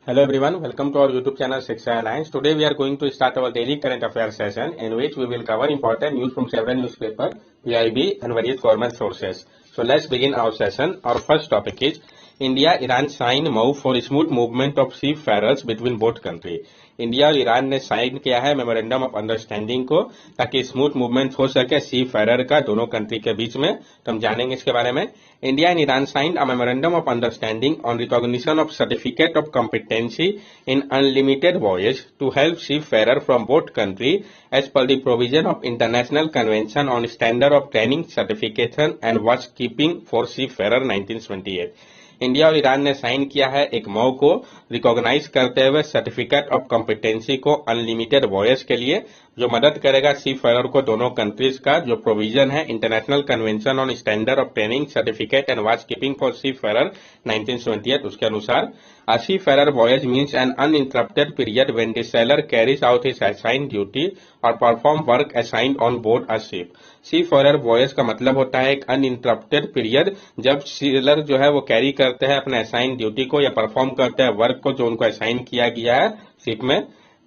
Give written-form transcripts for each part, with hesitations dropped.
Hello everyone, welcome to our YouTube channel Shiksha Alliance. Today we are going to start our daily current affairs session in which we will cover important news from several newspapers, PIB and various government sources. So let's begin our session. Our first topic is India-Iran sign move for smooth movement of seafarers between both countries. India और Iran ने sign किया है memorandum of understanding को ताकि smooth movement हो सके सी Ferrer का दोनों कंट्री के बीच में। तो हम जानेंगे इसके बारे में। India and Iran signed a memorandum of understanding on recognition of certificate of competency in unlimited voyage to help seafarer from both country as per the provision of international convention on standard of training certification and watch keeping for seafarer 1928। India और Iran ने sign किया है एक MoU को recognize करते हुए certificate of competency को unlimited voyage के लिए, जो मदद करेगा सी फेरर को दोनों कंट्रीज का जो प्रोविजन है international convention on standard of training certificate and watch keeping for seafarer 1928 उसके अनुसार a seafarer voyage means an uninterrupted period when the sailor carries out his assigned duty or perform work assigned on board a ship. seafarer voyage का मतलब होता है एक uninterrupted period जब seller जो है वो कैरी करते हैं अपने असाइन ड्यूटी को या परफॉर्म करते हैं वर्क को जो उनको असाइन किया गया है शिप में।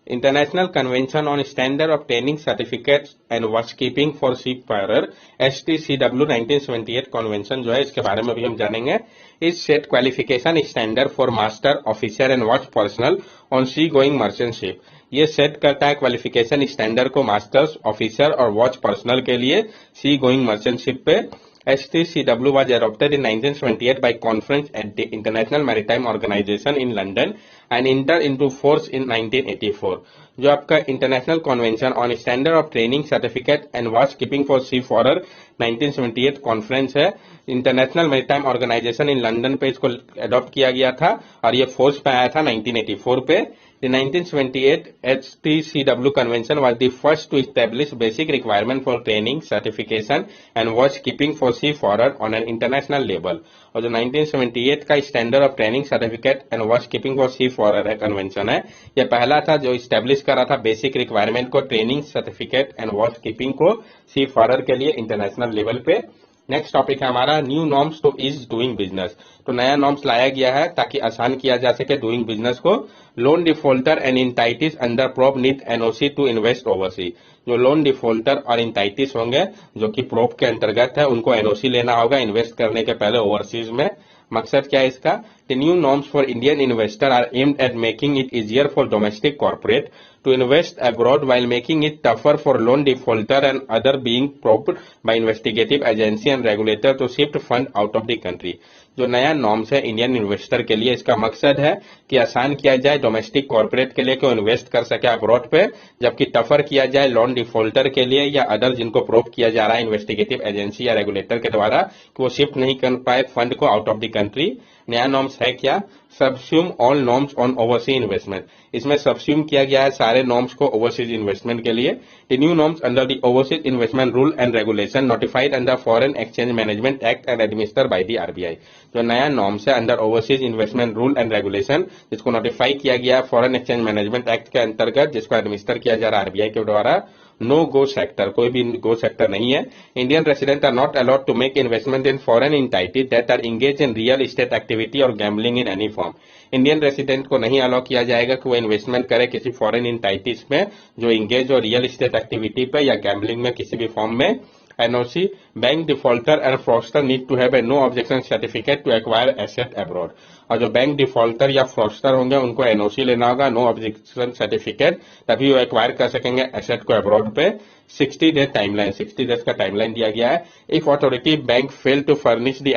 International convention on standard of training certificate and watch keeping for seafarer STCW 1978 convention जो है इसके बारे में भी हम जानेंगे। Is set qualification standard for master officer and watch personnel on sea going merchant ship. ये सेट करता है क्वालिफिकेशन स्टैंडर्ड को मास्टर्स ऑफिसर और वॉच पर्सनल के लिए सी गोइंग मर्चेंट शिप पे। STCW was adopted in 1928 by conference at the International Maritime Organization in London and entered into force in 1984. जो आपका international convention on standard of training certificate and watch keeping for seafarers 1978 conference है, international maritime organisation in London पे इसको adopt किया गया था और ये फोर्स पे आया था 1984 पे। The 1928 STCW Convention was the first to establish basic requirement for training, certification and watch keeping for seafarer on an international level. और जो 1978 का standard of training certificate and watch keeping for seafarer है convention है, यह पहला था जो establish करा था बेसिक रिक्वायरमेंट को training certificate and watch keeping को सीफेरर के लिए इंटरनेशनल लेवल पे। नेक्स्ट टॉपिक है हमारा new norms to ease doing business. तो नया नॉर्म्स लाया गया है ताकि आसान किया जा सके डूइंग बिजनेस को। Loan defaulter and entities under probe need NOC to invest overseas. जो लोन डिफॉल्टर और इंटाइटिस होंगे जो कि प्रोप के अंतर्गत है उनको एनओसी लेना होगा इन्वेस्ट करने के पहले ओवरसीज में। मकसद क्या है इसका? The new norms for Indian investor are aimed at making it easier for domestic corporate to invest abroad while making it tougher for loan defaulter and other being probed by investigative agency and regulator to shift fund out of the country। जो नया norms है Indian investor के लिए इसका मकसद है कि आसान किया जाए डोमेस्टिक कॉर्पोरेट के लिए कि वो इन्वेस्ट कर सके अब्रॉड पे, जबकि टफर किया जाए लोन डिफॉल्टर के लिए या अदर जिनको प्रोब किया जा रहा है इन्वेस्टिगेटिव एजेंसी या रेगुलेटर के द्वारा कि वो शिफ्ट नहीं कर पाए फंड को आउट ऑफ द कंट्री। नया नॉर्म्स है क्या? सबस्यूम all norms on overseas investment. इसमें सबस्यूम किया गया है सारे नॉर्म्स को ओवरसीज इन्वेस्टमेंट के लिए। The new norms under the overseas investment rule and regulation notified under foreign exchange management act and administer by the RBI. जो नया नॉर्म्स है under overseas investment rule and regulation जिसको notify किया गया है foreign exchange management act के अंतर्गत, जिसको एडमिनिस्टर किया जा रहा है आरबीआई के द्वारा। नो गो सेक्टर, कोई भी गो सेक्टर नहीं है। Indian resident are not allowed to make investment in foreign entity that are engage in real estate activity और gambling in any form. Indian resident को नहीं अलाउ किया जाएगा कि वो इन्वेस्टमेंट करे किसी फॉरेन एंटिटीज में जो इंगेज हो रियल एस्टेट एक्टिविटी पे या गैम्बलिंग में किसी भी फॉर्म में। NOC bank defaulter and fraudster need to have a no objection certificate to acquire asset abroad. और जो बैंक डिफॉल्टर या फ्रॉडस्टर होंगे उनको एनओसी लेना होगा, नो ऑब्जेक्शन सर्टिफिकेट, तभी वो एक्वायर कर सकेंगे एसेट को अब्रॉड पे। 60 डेज टाइमलाइन, 60 डेज का टाइमलाइन दिया गया है। If authority bank fail to furnish the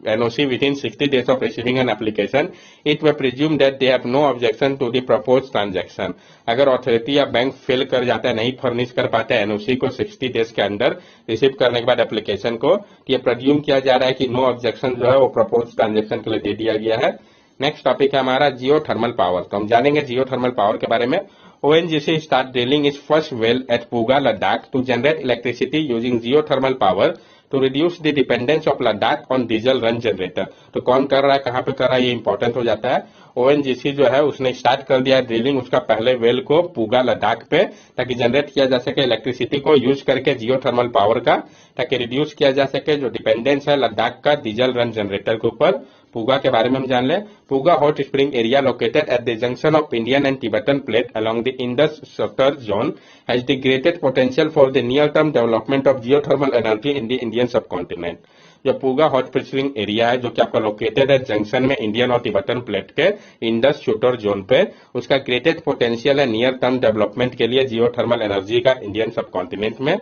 NOC within 60 days of receiving an application it way presume that they have no objection to the propose transaction. अगर authority या bank fail कर जाता है, नहीं furnish कर पाते NOC को 60 days के अंदर रिसीव करने के बाद एप्लीकेशन को, ये प्रज्यूम किया जा रहा है कि नो ऑब्जेक्शन जो है वो प्रपोज ट्रांजैक्शन के लिए दे दिया गया है। नेक्स्ट टॉपिक है हमारा जियो थर्मल पावर। तो हम जानेंगे जियो थर्मल पावर के बारे में। ONGC start drilling its first well at Puga, Ladakh to generate electricity using geothermal power to reduce the dependence of Ladakh on diesel run generator। तो कौन कर रहा है, कहां पे कर रहा है, ये इंपॉर्टेंट हो जाता है। ONGC जो है उसने स्टार्ट कर दिया है ड्रिलिंग उसका पहले वेल को पूगा लद्दाख पे ताकि जनरेट किया जा सके इलेक्ट्रिसिटी को यूज करके जियो थर्मल पावर का, ताकि रिड्यूस किया जा सके जो डिपेंडेंस है लद्दाख का डीजल रन जनरेटर के ऊपर। पूगा के बारे में हम जान लें। Puga hot spring area located at the junction of Indian and Tibetan plate along the Indus shutter zone has the greatest potential for the near term development of geothermal energy in the Indian subcontinent. जो Puga hot spring area है जो कि आपका located है junction में Indian और Tibetan plate के Indus suture zone पे, उसका ग्रेटेस्ट पोटेंशियल है नियर टर्म डेवलपमेंट के लिए जियोथर्मल एनर्जी का इंडियन सबकॉन्टिनेंट में।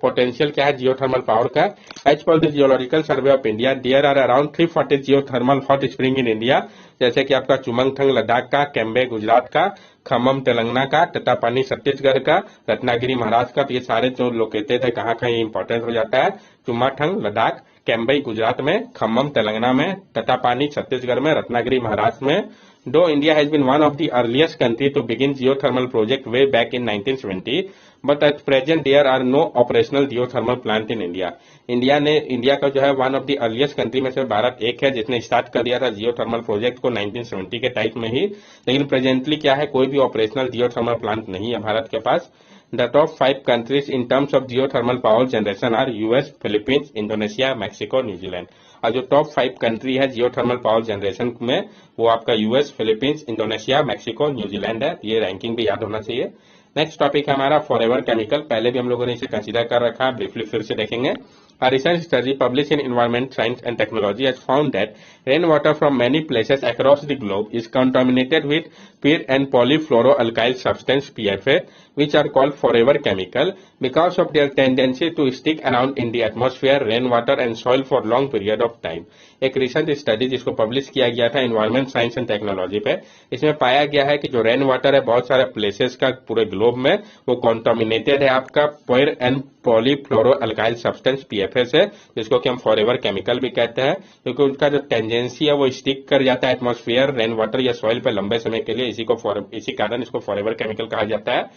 पोटेंशियल क्या है जियोथर्मल पावर का? As per the geological survey of India there are around 340 geothermal hot spring in India, जैसे कि आपका चुमंगथंग लद्दाख का, कैम्बे गुजरात का, खम्मम तेलंगाना का, तटापानी छत्तीसगढ़ का, रत्नागिरी महाराष्ट्र का। तो ये सारे जो लोकेटेड है कहाँ कहीं इंपॉर्टेंट हो जाता है, चुमाथंग लद्दाख, कैम्बई गुजरात में, खम्मम तेलंगाना में, तटापानी छत्तीसगढ़ में, रत्नागिरी महाराष्ट्र में। Though India has been one of the earliest country to begin geothermal project way back in 1970, but at present there are no operational geothermal plant in India. India का जो है one of the earliest country में से भारत एक है जिसने start कर दिया था जियोथर्मल प्रोजेक्ट को 1970 के टाइप में ही, लेकिन प्रेजेंटली क्या है कोई भी ऑपरेशनल जियोथर्मल प्लांट नहीं है भारत के पास। The top 5 countries in terms of geothermal power generation are US, Philippines, Indonesia, Mexico, New Zealand. और जो टॉप 5 कंट्री है जियोथर्मल पावर जनरेशन में वो आपका US, Philippines, Indonesia, Mexico, New Zealand है। ये रैंकिंग भी याद होना चाहिए। नेक्स्ट टॉपिक है हमारा फॉरएवर केमिकल। पहले भी हम लोगों ने इसे कंसीडर कर रखा है, ब्रीफली फिर से देखेंगे। A recent study published in Environment Science and Technology has found that rainwater from many places across the globe is contaminated with per and polyfluoroalkyl substance PFA, which are called forever chemical because of their tendency to stick around in the atmosphere, rainwater and soil for long period of time. एक recent study जिसको publish किया गया था environment science and technology पे, इसमें पाया गया है कि जो रेन वाटर है बहुत सारे प्लेसेस का पूरे ग्लोब में वो कॉन्टामिनेटेड है आपका पर एंड पॉलीफ्लोरोअल्काइल सब्सटेंस पीएफए से, जिसको कि हम फॉरएवर केमिकल भी कहते हैं, क्योंकि उनका जो टेंडेंसी है वो स्टिक कर जाता है एटमॉस्फेयर, रेन वाटर या सॉइल पे लंबे समय के लिए। इसी कारण इसको फॉरएवर केमिकल कहा जाता है।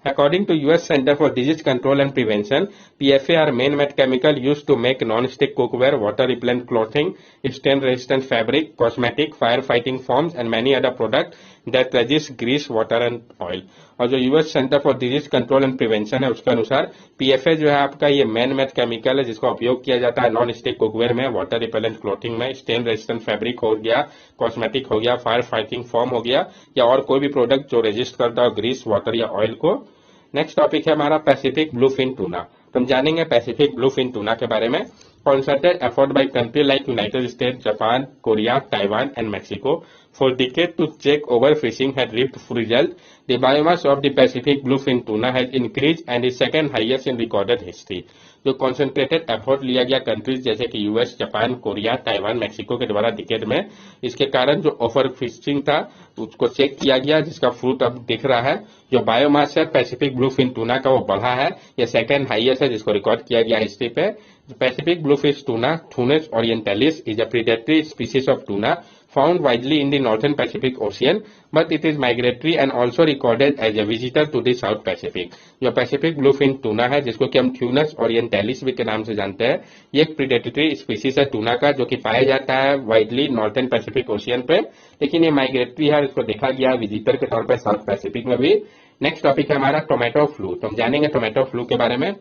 According to US Center for Disease Control and Prevention, PFA are man-made chemical used to make non-stick cookware, water-repellent clothing, stain-resistant fabric, cosmetic, firefighting foams, and many other products that resist grease, water and oil. और जो US centre for disease control and prevention है उसके अनुसार PFA जो है आपका ये man made chemical है जिसका उपयोग किया जाता है नॉन स्टिक कुकवेयर में, वाटर रिपेलेंट क्लोथिंग में, स्टेन रेजिस्टेंट फैब्रिक हो गया, कॉस्मेटिक हो गया, फायर फाइटिंग फॉर्म हो गया, या और कोई भी प्रोडक्ट जो रेजिस्ट करता हो ग्रीस, वाटर या ऑयल को। नेक्स्ट टॉपिक है हमारा पैसिफिक ब्लूफिन टूना। तो हम जानेंगे पैसिफिक ब्लूफिन टूना के बारे में। Concerted effort by countries like United States, Japan, Korea, Taiwan, and Mexico for decades to check overfishing had reaped result. The biomass of the Pacific bluefin tuna has increased and is second highest in recorded history. जो concentrated effort लिया गया countries जैसे कि US, Japan, Korea, Taiwan, Mexico के द्वारा decade में, इसके कारण जो ओवर फिशिंग था उसको चेक किया गया जिसका फ्रूट अब दिख रहा है। जो बायोमास है पैसिफिक ब्लूफिन टूना का वो बढ़ा है, ये सेकंड हाईएस्ट है जिसको रिकॉर्ड किया गया हिस्ट्री पे। Pacific bluefin tuna, Thunnus orientalis, is a predatory species of tuna found widely in the northern Pacific Ocean, but it is migratory and also recorded as a visitor to the South Pacific. जो Pacific bluefin tuna है जिसको कि हम थ्यूनस orientalis भी के नाम से जानते हैं, ये एक प्रीडेटरी स्पीसीज है टूना का जो कि पाया जाता है वाइडली नॉर्थन पैसिफिक ओशियन पे, लेकिन ये माइग्रेटरी है, इसको देखा गया विजिटर के तौर पर साउथ पैसिफिक में भी। नेक्स्ट टॉपिक है हमारा टोमेटो फ्लू। तो हम जानेंगे टोमेटो फ्लू के बारे में।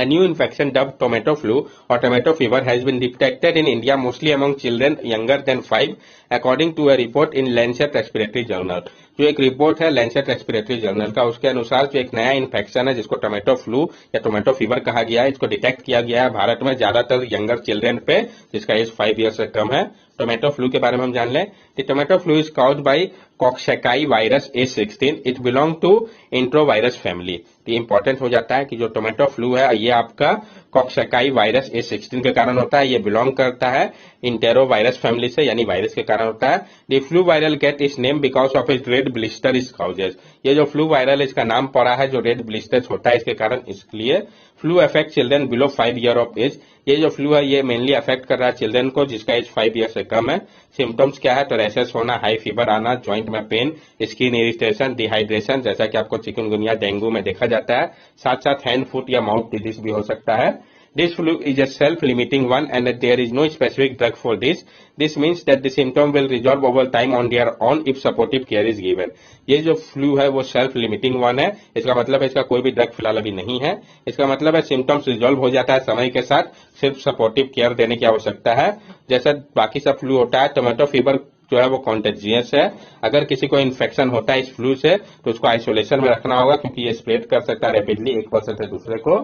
A new infection dubbed tomato flu or tomato fever has been detected in India mostly among children younger than 5, according to a report in Lancet Respiratory Journal. जो एक report है Lancet respiratory journal का, उसके अनुसार जो एक नया infection है जिसको टोमेटो फ्लू या टोमेटो फीवर कहा गया है, इसको डिटेक्ट किया गया है भारत में ज्यादातर यंगर चिल्ड्रन पे जिसका एज 5 ईयर से कम है। टोमेटो फ्लू के बारे में हम जान लें। The tomato flu is caused by coxsackie virus A16। It belong to enterovirus family. तो इंपॉर्टेंट हो जाता है कि जो टोमेटो फ्लू है ये आपका कॉक्सेकाई वायरस A16 के कारण होता है, ये बिलोंग करता है इंटेरो वायरस फैमिली से, यानी वायरस के कारण होता है। The flu viral get is name because of it red blister is causes. ये जो फ्लू वायरल इसका नाम पड़ा है जो रेड ब्लिस्टर्स होता है इसके कारण, इसलिए flu affect children below 5 year of age. ये जो फ्लू है ये मेनली अफेक्ट कर रहा है चिल्ड्रन को जिसका एज 5 ईयर से कम है। सिम्टम्स क्या है तो रैशेस होना, हाई फीवर आना, ज्वाइंट में पेन, स्किन इरिटेशन, डिहाइड्रेशन जैसा कि आपको चिकनगुनिया, डेंगू में देखा जाता है, साथ साथ हैंड, फुट या माउथ डिजीज भी हो सकता है। This flu is a self-limiting one and that there is no specific drug for this. This means that the symptom will resolve over time on their own if supportive care is given. ये जो flu है वो self limiting one है, इसका मतलब है इसका कोई भी ड्रग फिलहाल अभी नहीं है। इसका मतलब है सिम्टम्स रिजॉल्व हो जाता है समय के साथ, सिर्फ सपोर्टिव केयर देने की आवश्यकता है। जैसा बाकी सब फ्लू होता है, टोमेटो फीवर जो है वो कॉन्टेजियस है। अगर किसी को इन्फेक्शन होता है इस फ्लू से तो उसको आइसोलेशन में रखना होगा क्योंकि ये स्प्रेड कर सकता है रैपिडली एक पर्सन से दूसरे को।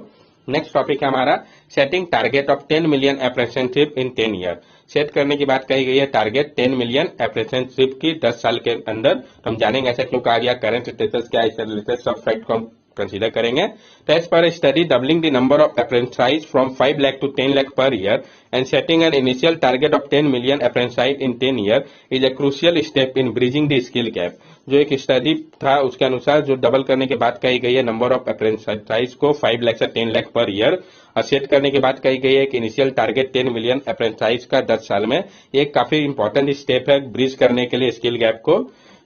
नेक्स्ट टॉपिक है हमारा setting target of 10 million apprenticeship in 10 year. Set करने की बात कही गई है टारगेट 10 मिलियन अप्रेंटिसशिप की 10 साल के अंदर। तो हम जानेंगे ऐसा क्यों कहा गया, करंट स्टेटस क्या है, इससे रिलेटेड सब फैक्ट को हम कंसीडर करेंगे। तो as per study doubling the number of apprentice from 5 lakh to 10 lakh per year and setting an initial target of 10 million apprentice in 10 year is a crucial step in bridging the skill gap. जो एक study था उसके अनुसार जो double करने की बात कही गई है नंबर ऑफ अप्रेंटिस को 5 लाख से 10 लाख पर ईयर और सेट करने की बात कही गई है कि इनिशियल टारगेट 10 मिलियन अप्रेंटिस का 10 साल में, ये काफी इंपॉर्टेंट स्टेप है ब्रिज करने के लिए स्किल गैप को।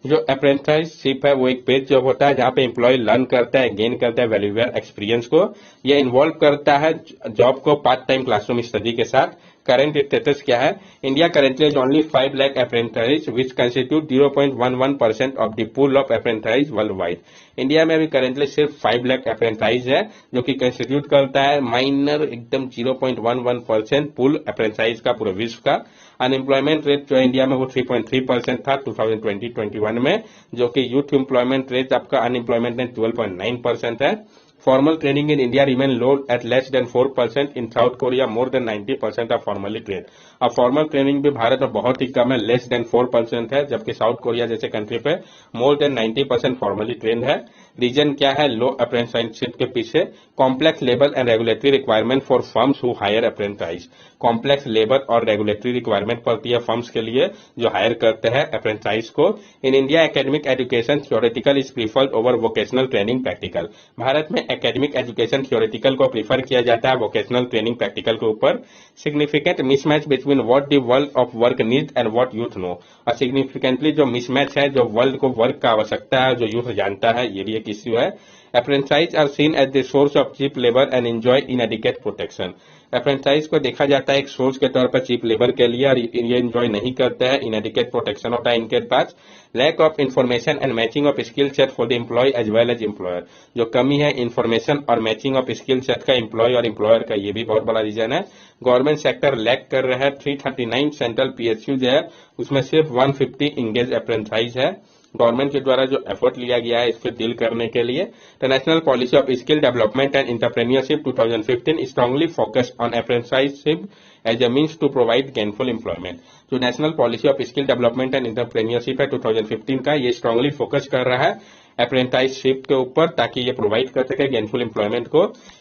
जो अप्रेंटिसशिप है वो एक पेड जॉब होता है जहां पे एम्प्लॉय लर्न करता है, गेन करता है वैल्यूएबल एक्सपीरियंस को। यह इन्वॉल्व करता है जॉब को पार्ट टाइम क्लासरूम स्टडी के साथ। करंट स्टेटस क्या है, India currently is only 5 lakh apprentice which constitute 0.11% of the pool of apprentice world wide. India में अभी करेंटली सिर्फ 5 लाख अप्रेंटिस है जो कि कंस्टिट्यूट करता है माइनर एकदम 0.11% पूल अप्रेंटिस का पूरे विश्व का। अनएम्प्लॉयमेंट रेट जो इंडिया में वो 3.3% था 2020-21 में, जो कि यूथ एम्प्लॉयमेंट रेट आपका अनएम्प्लॉयमेंट रेट 12.9% है। Formal training in India remain low at less than 4%. In South Korea, more than 90% are formally trained. अब फॉर्मल ट्रेनिंग भी भारत में बहुत ही कम है, लेस देन 4% है, जबकि साउथ कोरिया जैसे कंट्री पे मोर देन 90% फॉर्मली ट्रेंड है। रीजन क्या है लो अप्रेंटिसशिप के पीछे, complex labour and regulatory requirement for firms who hire apprentice. Complex labour और रेगुलेटरी रिक्वायरमेंट पड़ती है फर्म्स के लिए जो हायर करते हैं अप्रेंटिस को। In India academic education theoretical is preferred over vocational training practical. Bharat में एकेडमिक एजुकेशन थ्योरेटिकल को प्रीफर किया जाता है वोकेशनल ट्रेनिंग प्रैक्टिकल के ऊपर। Significant mismatch between what the world of work need and what youth know. और significantly जो mismatch है जो वर्ल्ड को वर्क का आवश्यकता है जो यूथ जानता है, ये भी एक इश्यू है। Apprentice are seen as the source of cheap labour and enjoy inadequate protection. Apprentice को देखा जाता है एक सोर्स के तौर पर चीप लेबर के लिए और ये एंजॉय नहीं करते हैं, इनएडिक्वेट प्रोटेक्शन होता है इनके पास। Lack of information and matching of skill set for the employ as well as employer. जो कमी है इन्फॉर्मेशन और मैचिंग ऑफ स्किल सेट का एम्प्लॉय और एम्प्लॉयर का, ये भी बहुत बड़ा रीजन है। गवर्नमेंट सेक्टर लैक कर रहा है। 339 सेंट्रल पीएसयू जो है उसमें सिर्फ 150 इंगेज अप्रेंटिस है। गवर्नमेंट के द्वारा जो एफर्ट लिया गया है इसको डील करने के लिए। The national policy of skill development and entrepreneurship 2015 strongly focused on apprenticeship as a means to provide gainful employment. जो national policy of skill development and entrepreneurship है 2015 का, ये स्ट्रांगली फोकस कर रहा है अप्रेंटिसशिप के ऊपर ताकि ये प्रोवाइड कर सके गेनफुल एम्प्लॉयमेंट को।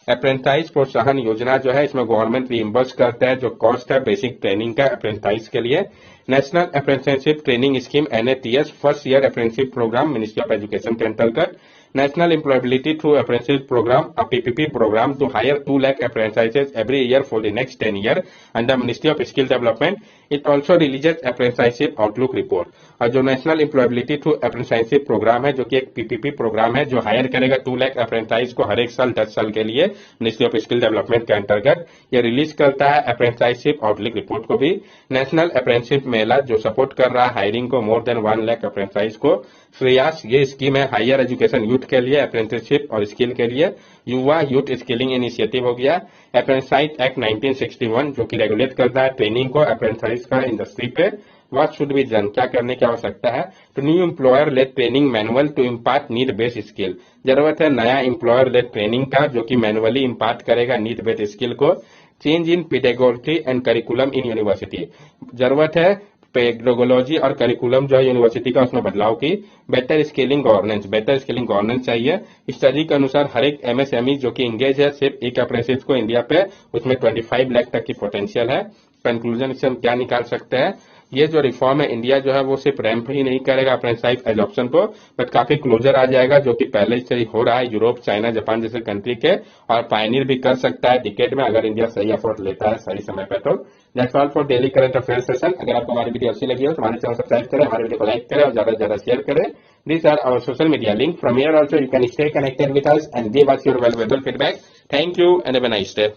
अप्रेंटिस प्रोत्साहन योजना जो है इसमें गवर्नमेंट रीइंबर्स करता है जो कॉस्ट है बेसिक ट्रेनिंग का अप्रेंटिस के लिए। National apprenticeship training scheme NATS first year apprenticeship programme ministry of education के अंतर्गत। National Employability through Apprenticeship Program, a PPP program to hire 2 lakh apprentices every year for the next 10 years under Ministry of Skill Development. It also releases Apprenticeship Outlook Report. और जो national employability through apprenticeship programme है जो कि एक PPP programme है जो higher करेगा 2 lakh apprentice को हर एक साल 10 साल के लिए मिनिस्ट्री ऑफ स्किल डेवलपमेंट के अंतर्गत, ये रिलीज करता है अप्रेंटिसशिप आउटलुक रिपोर्ट को भी। नेशनल अप्रेंटिसशिप मेला जो सपोर्ट कर रहा है हायरिंग को मोर देन 1 लाख अप्रेंटिस को। श्रेयास ये स्कीम है हायर एजुकेशन यूथ के लिए अप्रेंटिसशिप और स्किल के लिए। युवा यूथ स्किलिंग इनिशिएटिव हो गया। अप्रेंटिस एक्ट 1961 जो कि रेगुलेट करता है ट्रेनिंग को अप्रेंटिस का इंडस्ट्री पे। व्हाट शुड बी डन, क्या करने की आवश्यकता है। तो new employer led training manual to impart need based skill. जरूरत है नया एम्प्लॉयर लेड ट्रेनिंग का जो कि मैनुअली इम्पार्ट करेगा नीड बेस्ड स्किल को। Change in pedagogy and curriculum in university. जरूरत है पेडागोलॉजी और करिकुलम जो है यूनिवर्सिटी का उसमें बदलाव की। बेटर स्किलिंग गवर्नेंस चाहिए। स्टडी के अनुसार हर एक MSME जो कि इंगेज है सिर्फ एक अप्रेंटिस को इंडिया पे, उसमें 25 लाख तक की पोटेंशियल है। कंक्लूजन इससे हम क्या निकाल सकते हैं, ये जो रिफॉर्म है इंडिया जो है वो सिर्फ रैंप ही नहीं करेगा अप्रेंटिस एडॉप्शन को, बट काफी क्लोजर आ जाएगा जो कि पहले से ही हो रहा है यूरोप, चाइना, जापान जैसे कंट्री के, और पायनियर भी कर सकता है डिकेड में अगर इंडिया सही एफर्ट लेता है सही समय पे। तो that's all for daily current affairs session. अगर आपको हमारी वीडियो अच्छी लगी हो तो हमारे चैनल सब्सक्राइब करें, हमारे वीडियो को लाइक करें और ज्यादा से ज्यादा शेयर करें। These are our social media link. From here also you can stay connected with us and give us your valuable feedback. Thank you and have a nice day.